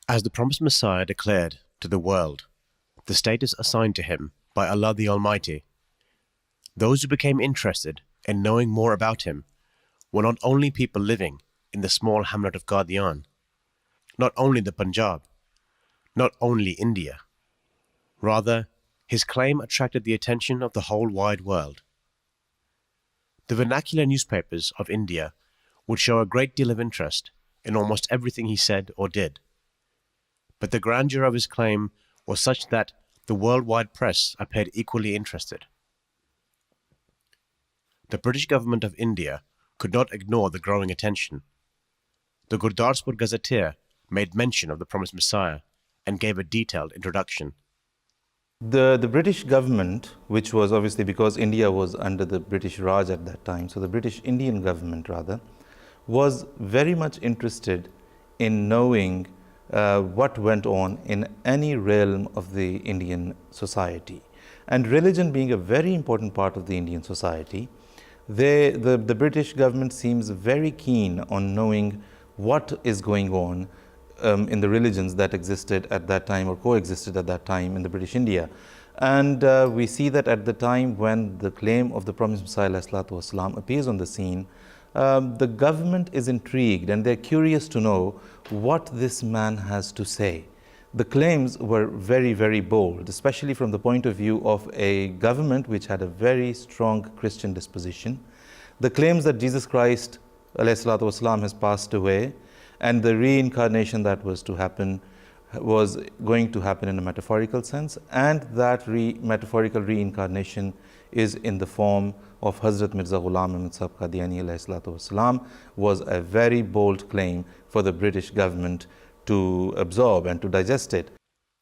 As the promised Messiah declared to the world the status assigned to him by Allah the Almighty, those who became interested in knowing more about him were not only people living in the small hamlet of Qadian, not only the Punjab, not only India. Rather, his claim attracted the attention of the whole wide world. The vernacular newspapers of India would show a great deal of interest in almost everything he said or did, but the grandeur of his claim was such that the worldwide press appeared equally interested. The British government of India could not ignore the growing attention. The Gurdaspur Gazetteer made mention of the promised Messiah and gave a detailed introduction. The British government, which was obviously because India was under the British Raj at that time, so the British Indian government rather, was very much interested in knowing what went on in any realm of the Indian society. And religion being a very important part of the Indian society, the British government seems very keen on knowing what is going on in the religions that existed at that time or coexisted at that time in the British India. And we see that at the time when the claim of the promised Messiah ﷺ appears on the scene, the government is intrigued and they're curious to know what this man has to say. The claims were very, very bold, especially from the point of view of a government which had a very strong Christian disposition. The claims that Jesus Christ ﷺ has passed away and the reincarnation that was to happen was going to happen in a metaphorical sense, and that metaphorical reincarnation is in the form of Hazrat Mirza Ghulam Ahmad Sahib Qadiani ﷺ, was a very bold claim for the British government to absorb and to digest it.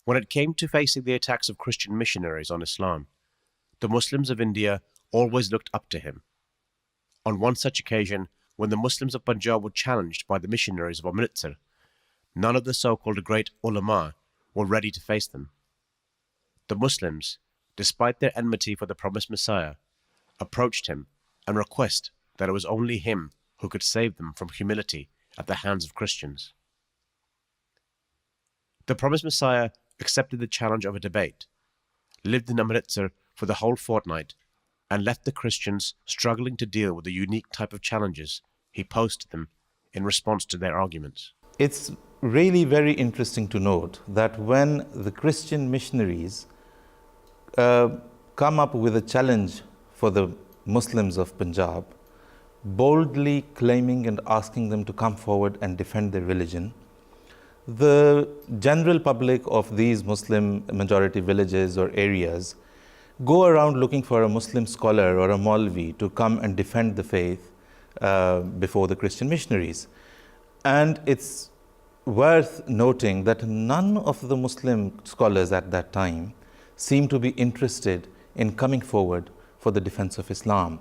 When it came to facing the attacks of Christian missionaries on Islam, the Muslims of India always looked up to him. On one such occasion, when the Muslims of Punjab were challenged by the missionaries of Amritsar, none of the so-called great ulama were ready to face them. The Muslims, despite their enmity for the promised Messiah, approached him and requested that it was only him who could save them from humility at the hands of Christians. The promised Messiah accepted the challenge of a debate, lived in Amritsar for the whole fortnight, and left the Christians struggling to deal with the unique type of challenges he posed to them in response to their arguments. It's really very interesting to note that when the Christian missionaries come up with a challenge for the Muslims of Punjab, boldly claiming and asking them to come forward and defend their religion, the general public of these Muslim majority villages or areas go around looking for a Muslim scholar or a Maulvi to come and defend the faith before the Christian missionaries. And it's worth noting that none of the Muslim scholars at that time seemed to be interested in coming forward for the defense of Islam.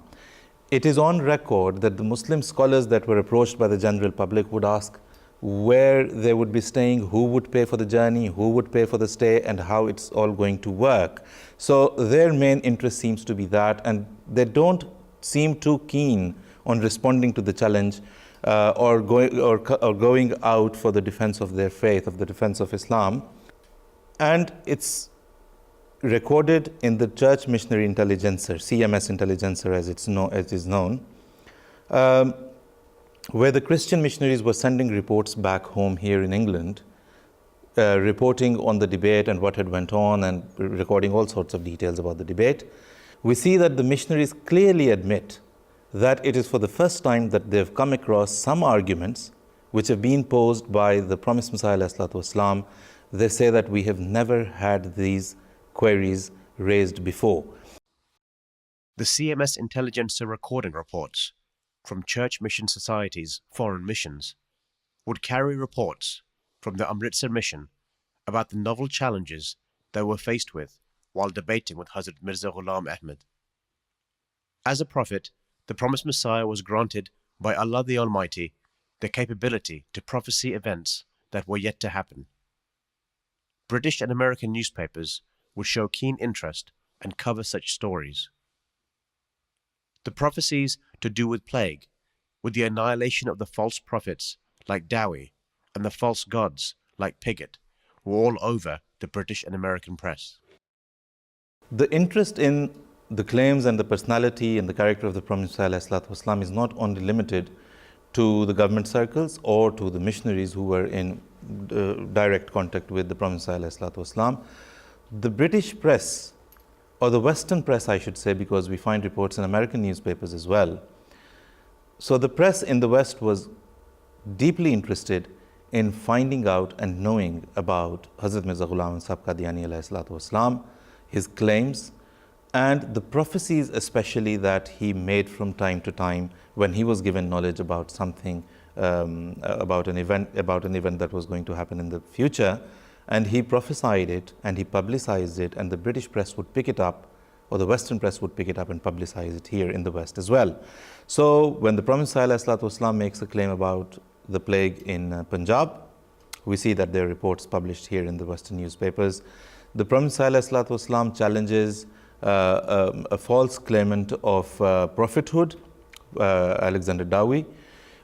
It is on record that the Muslim scholars that were approached by the general public would ask where they would be staying, who would pay for the journey, who would pay for the stay, and how it's all going to work. So their main interest seems to be that, and they don't seem too keen on responding to the challenge or going out for the defense of their faith, of the defense of Islam. And it's recorded in the Church Missionary Intelligencer, CMS Intelligencer as it is known, where the Christian missionaries were sending reports back home here in England, reporting on the debate and what had went on and recording all sorts of details about the debate. We see that the missionaries clearly admit that it is for the first time that they've come across some arguments which have been posed by the promised Messiah ﷺ. They say that we have never had these queries raised before. The CMS Intelligencer recording reports from church mission societies' foreign missions would carry reports from the Amritsar mission about the novel challenges they were faced with while debating with Hazrat Mirza Ghulam Ahmad. As a prophet, the promised Messiah was granted by Allah the Almighty the capability to prophesy events that were yet to happen. British and American newspapers would show keen interest and cover such stories. The prophecies to do with plague, with the annihilation of the false prophets like Dowie and the false gods like Pigott, were all over the British and American press. The interest in the claims and the personality and the character of the Prophet ﷺ is not only limited to the government circles or to the missionaries who were in direct contact with the Prophet ﷺ. The British press, or the Western press I should say, because we find reports in American newspapers as well. So the press in the West was deeply interested in finding out and knowing about Hazrat Mirza Ghulam Sahib Qadiani alayhi salatu wasalam, his claims, and the prophecies especially that he made from time to time when he was given knowledge about something, about an event that was going to happen in the future, and he prophesied it and he publicized it, and the British press would pick it up, or the Western press would pick it up and publicize it here in the West as well. So when the Prophet ﷺ makes a claim about the plague in Punjab, we see that there are reports published here in the Western newspapers. The Prophet ﷺ challenges a false claimant of prophethood, Alexander Dowie.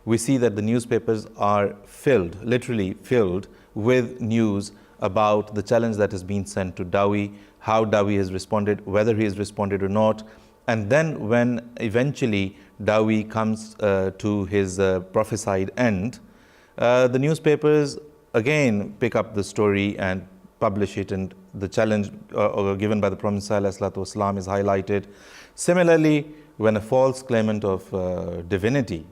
We see that the newspapers are filled, literally filled, with news about the challenge that has been sent to Dowie, how Dowie has responded, whether he has responded or not. And then when eventually Dowie comes to his prophesied end, the newspapers again pick up the story and publish it, and the challenge given by the Prophet ﷺ is highlighted. Similarly, when a false claimant of divinity,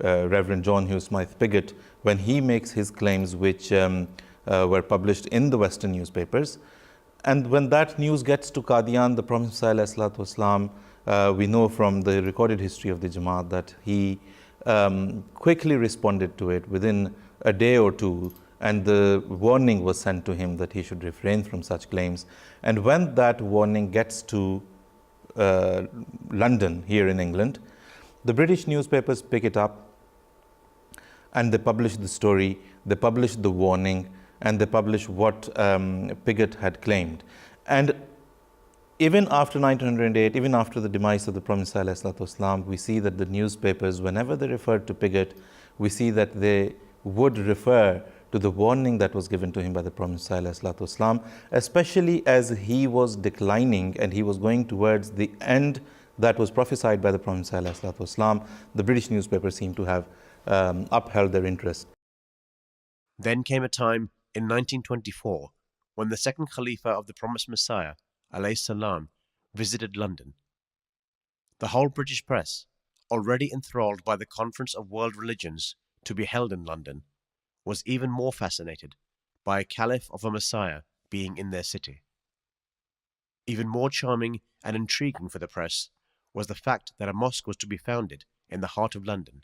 Reverend John Hugh Smythe Pigott, when he makes his claims which were published in the Western newspapers, and when that news gets to Qadian, the Prophet ﷺ, we know from the recorded history of the Jamaat that he quickly responded to it within a day or two, and the warning was sent to him that he should refrain from such claims. And when that warning gets to London, here in England, the British newspapers pick it up and they publish the story, they publish the warning, and they publish what Pigott had claimed. And even after 1908, even after the demise of the Prophet ﷺ, we see that the newspapers, whenever they referred to Pigott, we see that they would refer to the warning that was given to him by the Prophet ﷺ, especially as he was declining and he was going towards the end that was prophesied by the Prophet ﷺ. The British newspapers seem to have upheld their interest. Then came a time in 1924 when the second Khalifa of the promised Messiah, alayhi salam, visited London. The whole British press, already enthralled by the Conference of World Religions to be held in London, was even more fascinated by a caliph of a Messiah being in their city. Even more charming and intriguing for the press was the fact that a mosque was to be founded in the heart of London,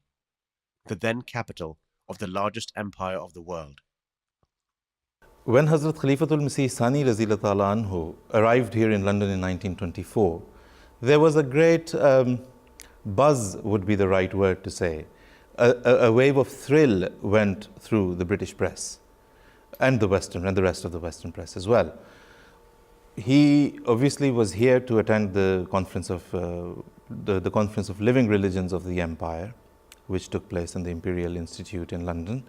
the then capital of the largest empire of the world. When Hazrat Khalifatul Masih Sani Razila Ta'ala Anhu arrived here in London in 1924, there was a great buzz, would be the right word to say. A wave of thrill went through the British press and the Western and the rest of the Western press as well. He obviously was here to attend the conference of the Conference of Living Religions of the Empire, which took place in the Imperial Institute in London.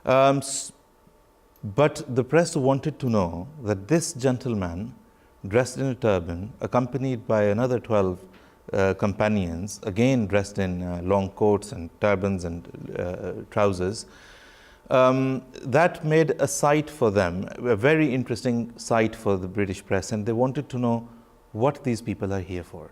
But the press wanted to know that this gentleman, dressed in a turban, accompanied by another 12 companions, again dressed in long coats and turbans and trousers, that made a sight for them, a very interesting sight for the British press, and they wanted to know what these people are here for.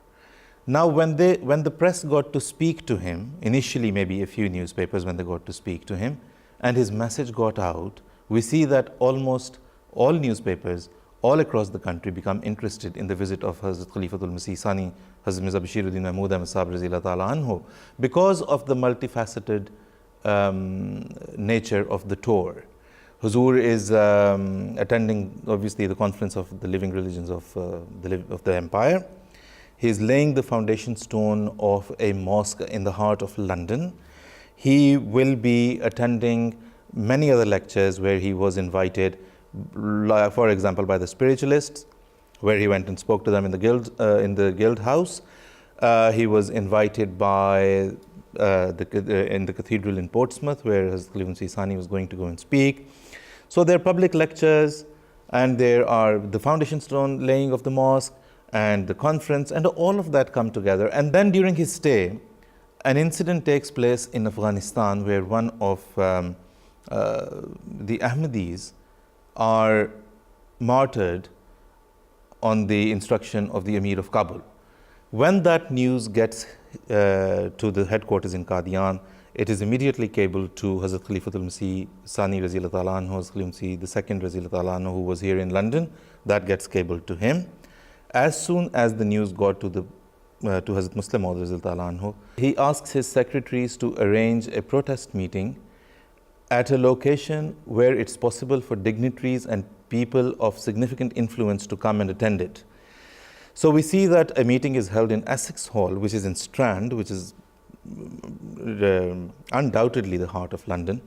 Now, when the press got to speak to him, initially maybe a few newspapers when they got to speak to him, and his message got out, we see that almost all newspapers all across the country become interested in the visit of Hazrat Khalifatul Masih Sani, Hazrat Mirza Bashiruddin Mahmud Ahmad Sahib Razila Ta'ala Anhu, because of the multifaceted nature of the tour. Huzur is attending obviously the conference of the living religions of the empire. He is laying the foundation stone of a mosque in the heart of London. He will be attending many other lectures where he was invited, for example, by the spiritualists, where he went and spoke to them in the guild house. He was invited by in the cathedral in Portsmouth, where Hazrat Khalifatul Masih Sani was going to go and speak. So there are public lectures, and there are the foundation stone laying of the mosque, and the conference, and all of that come together. And then during his stay, an incident takes place in Afghanistan where one of the Ahmadis are martyred on the instruction of the Emir of Kabul. When that news gets to the headquarters in Qadian, it is immediately cabled to Hazrat Khalifatul Masih Sani Raziyallahu Ta'ala Anhu, Hazrat Khalifatul Masih the second Raziyallahu Ta'ala Anhu, who was here in London. That gets cabled to him. As soon as the news got to Hazrat Muslim Maud Raziyallahu Ta'ala Anhu, he asks his secretaries to arrange a protest meeting at a location where it's possible for dignitaries and people of significant influence to come and attend it. So we see that a meeting is held in Essex Hall, which is in Strand, which is undoubtedly the heart of London,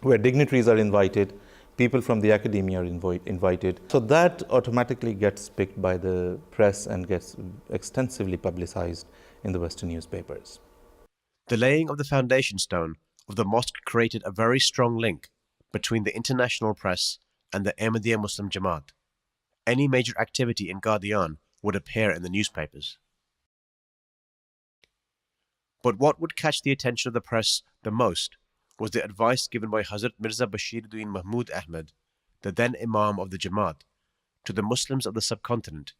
where dignitaries are invited, people from the academia are invited. So that automatically gets picked by the press and gets extensively publicized in the Western newspapers. The laying of the foundation stone of the mosque created a very strong link between the international press and the Ahmadiyya Muslim Jamaat. Any major activity in Qadian would appear in the newspapers. But what would catch the attention of the press the most was the advice given by Hazrat Mirza Bashiruddin Mahmud Ahmad, the then Imam of the Jamaat, to the Muslims of the subcontinent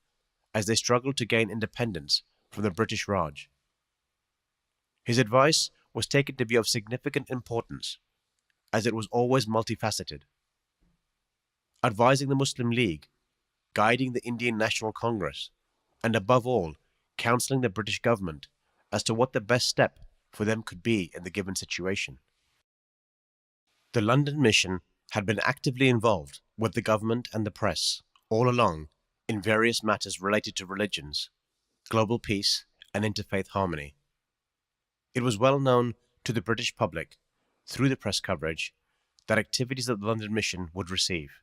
as they struggled to gain independence from the British Raj. His advice was taken to be of significant importance, as it was always multifaceted. Advising the Muslim League, guiding the Indian National Congress, and above all, counselling the British government as to what the best step for them could be in the given situation. The London mission had been actively involved with the government and the press all along in various matters related to religions, global peace, and interfaith harmony. It was well known to the British public, through the press coverage, that activities of the London mission would receive.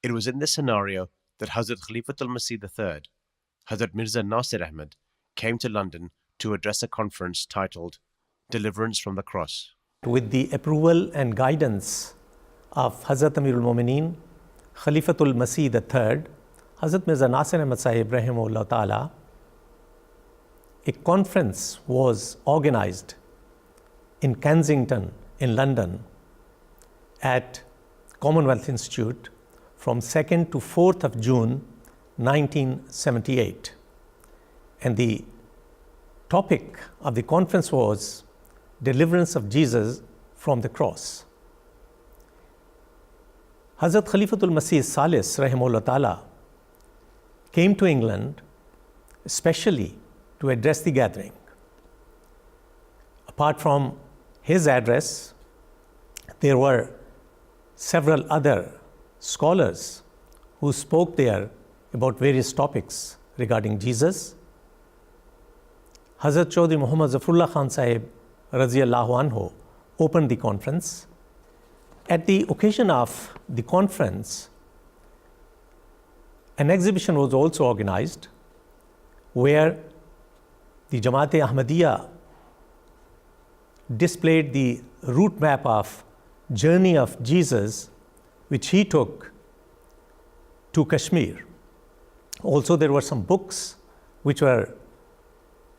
It was in this scenario that Hazrat Khalifatul Masih III, Hazrat Mirza Nasir Ahmad, came to London to address a conference titled Deliverance from the Cross. With the approval and guidance of Hazrat Amirul Mumineen, Khalifatul Masih III, Hazrat Mirza Nasir Ahmad Sahib Rahimahullah Ta'ala, a conference was organized in Kensington in London at Commonwealth Institute from 2nd to 4th of June 1978. And the topic of the conference was Deliverance of Jesus from the Cross. Hazrat Khalifatul Masih Salis Rahimahullah Ta'ala came to England especially to address the gathering. Apart from his address, there were several other scholars who spoke there about various topics regarding Jesus. Hazrat Chaudhry Muhammad Zafrullah Khan Sahib Raziyallahu Anhu opened the conference. At the occasion of the conference, an exhibition was also organized where the Jamaat-e Ahmadiyya displayed the route map of journey of Jesus which he took to Kashmir. Also, there were some books which were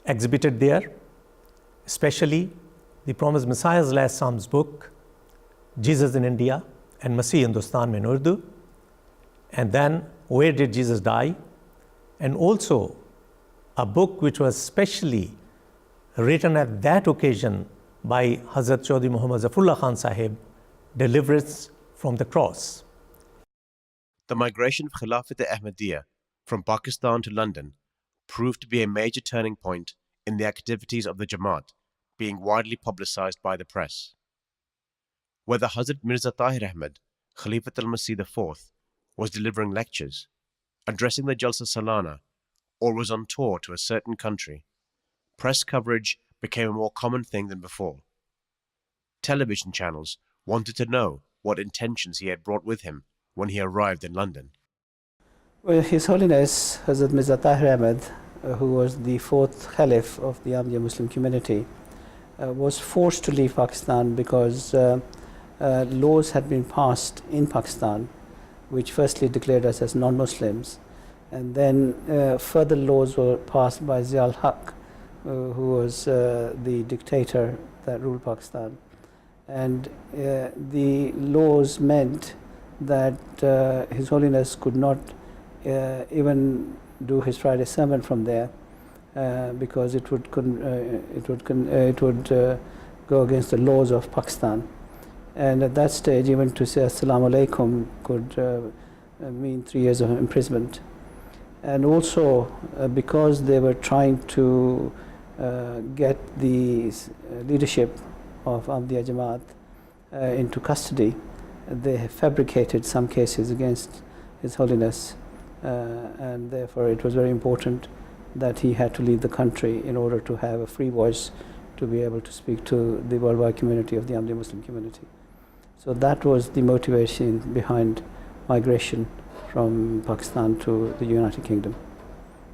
exhibited there, especially the Promised Messiah's Last Psalms book, Jesus in India and Masih Hindustan mein Urdu, and then Where Did Jesus Die? And also a book which was specially written at that occasion by Hazrat Chaudhry Muhammad Zafrullah Khan Sahib, Deliverance from the Cross. The migration of Khilafat-e Ahmadiyya from Pakistan to London proved to be a major turning point in the activities of the Jamaat, being widely publicized by the press. Whether Hazrat Mirza Tahir Ahmad, Khalifat al-Masih IV, was delivering lectures, addressing the Jalsa Salana, or was on tour to a certain country, press coverage became a more common thing than before. Television channels wanted to know what intentions he had brought with him when he arrived in London. Well, His Holiness Hazrat Mirza Tahir Ahmad, who was the fourth Caliph of the Ahmadiyya Muslim Community, was forced to leave Pakistan because laws had been passed in Pakistan, which firstly declared us as non-Muslims, and then further laws were passed by Zia al-Haq, who was the dictator that ruled Pakistan. And the laws meant that His Holiness could not even do his Friday sermon from there, because it would go against the laws of Pakistan. And at that stage, even to say Assalamu alaikum could mean 3 years of imprisonment. And also, because they were trying to get the leadership of Ahmadiyya Jamaat into custody, they fabricated some cases against His Holiness, and therefore it was very important that he had to leave the country in order to have a free voice to be able to speak to the worldwide community of the Ahmadiyya Muslim community. So that was the motivation behind migration from Pakistan to the United Kingdom.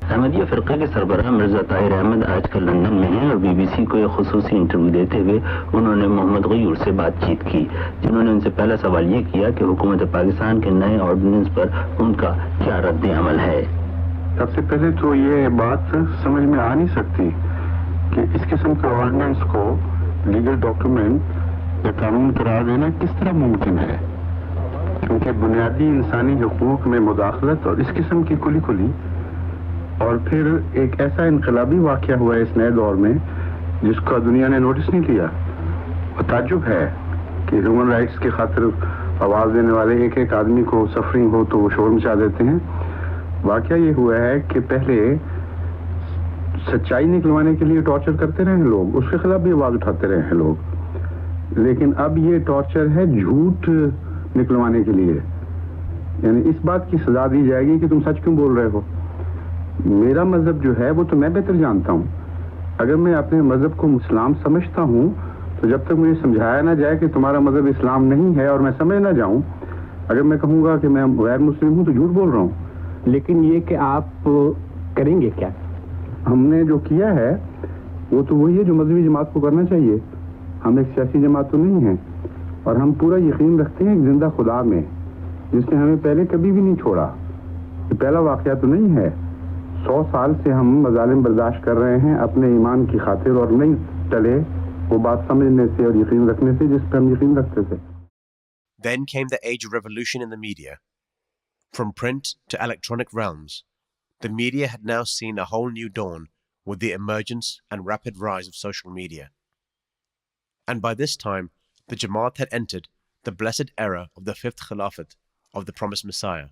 Ahmadiyya फ़िरक़े के सरबराह मिर्ज़ा ताहिर अहमद आजकल London में हैं और BBC को एक ख़ुसूसी interview देते हुए उन्होंने मोहम्मद गयूर से बातचीत की, जिन्होंने उनसे पहला सवाल ये किया कि हुकूमत पाकिस्तान के नए ऑर्डिनेंस पर उनका क्या रद्द अमल है। सबसे पहले तो ये बात समझ में आ नहीं सकती कि इस किस्म के ऑर्डिनेंस को लीगल डॉक्यूमेंट या कानून करार देना किस तरह मुमकिन है, क्योंकि बुनियादी इंसानी हुकूक में मुदाखलत और इस किस्म की खुली खुली और फिर एक ऐसा इनकलाबी वाक़या हुआ है इस नए दौर में जिसका दुनिया ने नोटिस नहीं लिया। और ताज्जुब है कि ह्यूमन राइट्स की खातिर आवाज़ देने वाले एक एक आदमी को सफरिंग हो तो वो शोर मचा देते हैं। वाक़या ये हुआ है कि पहले सच्चाई निकलवाने के लिए टॉर्चर करते रहे हैं लोग, उसके खिलाफ भी आवाज़ उठाते रहे हैं लोग, लेकिन अब ये टॉर्चर है झूठ निकलवाने के लिए, यानी इस बात की सजा दी जाएगी कि तुम सच क्यों बोल रहे हो। मेरा मज़हब जो है वो तो मैं बेहतर जानता हूँ, अगर मैं अपने मज़हब को इस्लाम समझता हूँ तो जब तक मुझे समझाया ना जाए कि तुम्हारा मज़हब इस्लाम नहीं है और मैं समझ ना जाऊँ, अगर मैं कहूँगा कि मैं गैर मुस्लिम हूँ तो झूठ बोल रहा हूँ। लेकिन ये कि आप करेंगे क्या? हमने जो किया है वो तो वही है जो मजहबी जमात को करना चाहिए। हम एक सियासी जमात तो नहीं है और हम पूरा यकीन रखते हैं एक जिंदा खुदा में जिसने हमें पहले कभी भी नहीं छोड़ा। ये पहला वाक़या तो नहीं है, 100 साल से हम मज़ालिम बर्दाश्त कर रहे हैं अपने ईमान की खातिर और नहीं टले वो बात समझने से और यकीन रखने से जिस पर हम यकीन रखते थे। Then came the age of revolution in the media. From print to electronic realms, the media had now seen a whole new dawn with the emergence and rapid rise of social media. And by this time, the Jamaat had entered the blessed era of the fifth Khilafat of the promised Messiah.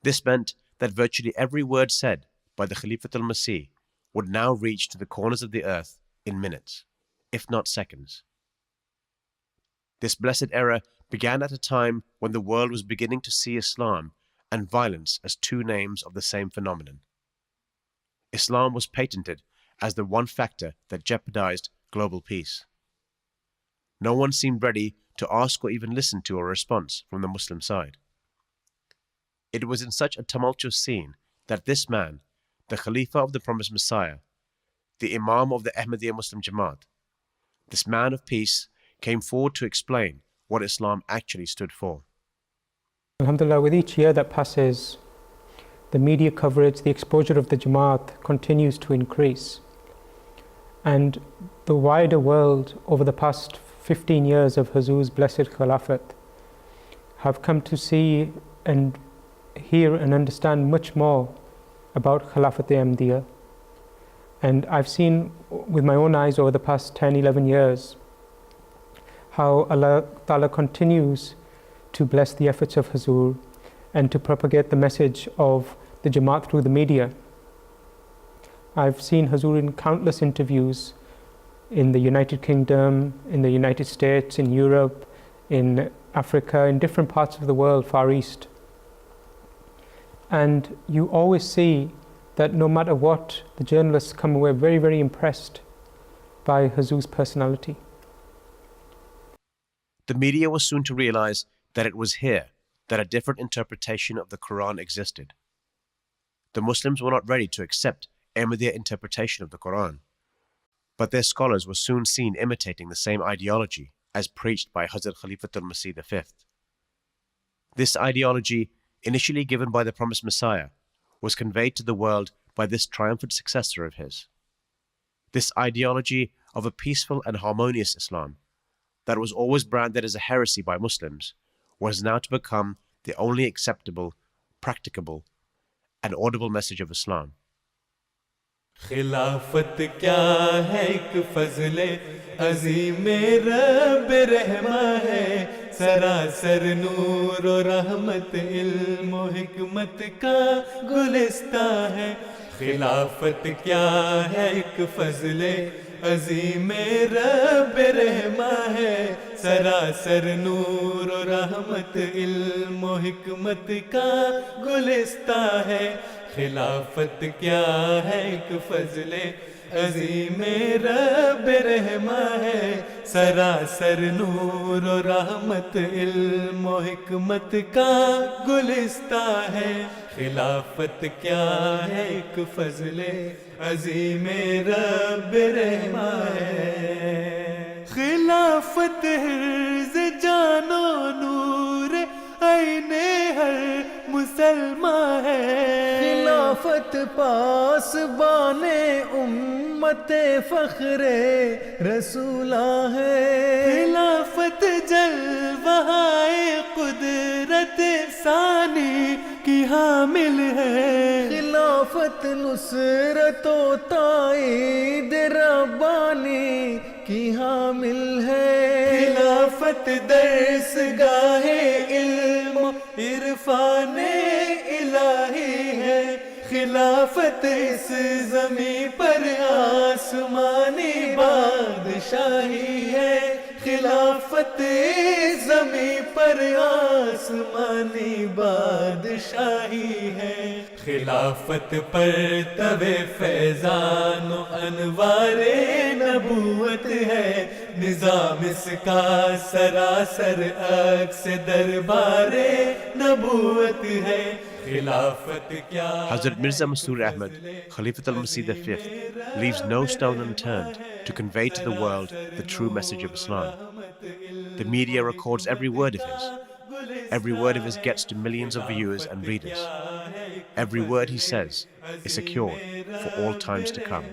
This meant that virtually every word said by the Khalifat al-Masih would now reach to the corners of the earth in minutes, if not seconds. This blessed era began at a time when the world was beginning to see Islam and violence as two names of the same phenomenon. Islam was patented as the one factor that jeopardized global peace. No one seemed ready to ask or even listen to a response from the Muslim side. It was in such a tumultuous scene that this man, the Khalifa of the promised Messiah, the Imam of the Ahmadiyya Muslim Jamaat, this man of peace came forward to explain what Islam actually stood for. Alhamdulillah, with each year that passes, the media coverage, the exposure of the Jamaat continues to increase. And the wider world over the past 15 years of Huzur's blessed Khilafat have come to see and hear and understand much more about Khilafat-e-Ahmadiyya. And I've seen with my own eyes over the past 10, 11 years how Allah Ta'ala continues to bless the efforts of Huzur and to propagate the message of the Jamaat through the media. I've seen Huzur in countless interviews in the United Kingdom, in the United States, in Europe, in Africa, in different parts of the world, Far East. And you always see that no matter what, the journalists come away very, very impressed by Huzur's personality. The media was soon to realize that it was here that a different interpretation of the Quran existed. The Muslims were not ready to accept Ahmadiyya interpretation of the Quran, but their scholars were soon seen imitating the same ideology as preached by Hazrat Khalifatul Masih V. This ideology, initially given by the promised Messiah, was conveyed to the world by this triumphant successor of his. This ideology of a peaceful and harmonious Islam, that was always branded as a heresy by Muslims, was now to become the only acceptable, practicable, and audible message of Islam. خلافت کیا ہے ایک فضل عظیم رب رحمہ ہے سراسر نور و رحمت علم و حکمت کا گلستہ ہے خلافت کیا ہے ایک فضل عظیم رب رحمہ ہے سراسر نور و رحمت علم و حکمت کا گلستہ ہے خلافت کیا ہے ایک فضل عظیم رب رحمہ ہے سراسر نور و رحمت علم و حکمت کا گلستہ ہے خلافت کیا ہے ایک فضل عظیم رب رحمہ ہے خلافت حرز جان و نور عین ہر مسلمان ہے خلافت پاسبان امت فخر رسولہ ہے خلافت جلوہ قدرت ثانی کی حامل ہے خلافت نصرت و تائید ربانی کی حامل ہے خلافت درس گاہ علم و عرفان الہی ہے خلافت اس زمین پر آسمانی بادشاہی ہے خلافت اس زمین پر آسمانی بادشاہی ہے خلافت پر تب فیضان و انوار نبوت ہے نظام اس کا سراسر عکس دربار نبوت ہے خلافت کیا Hazrat Mirza Masroor Ahmad, Khalifatul Masih V, leaves no stone unturned to convey to the world the true message of Islam. The media records every word of his. Every word of his gets to millions of viewers and readers. Every word he says is secured for all times to come.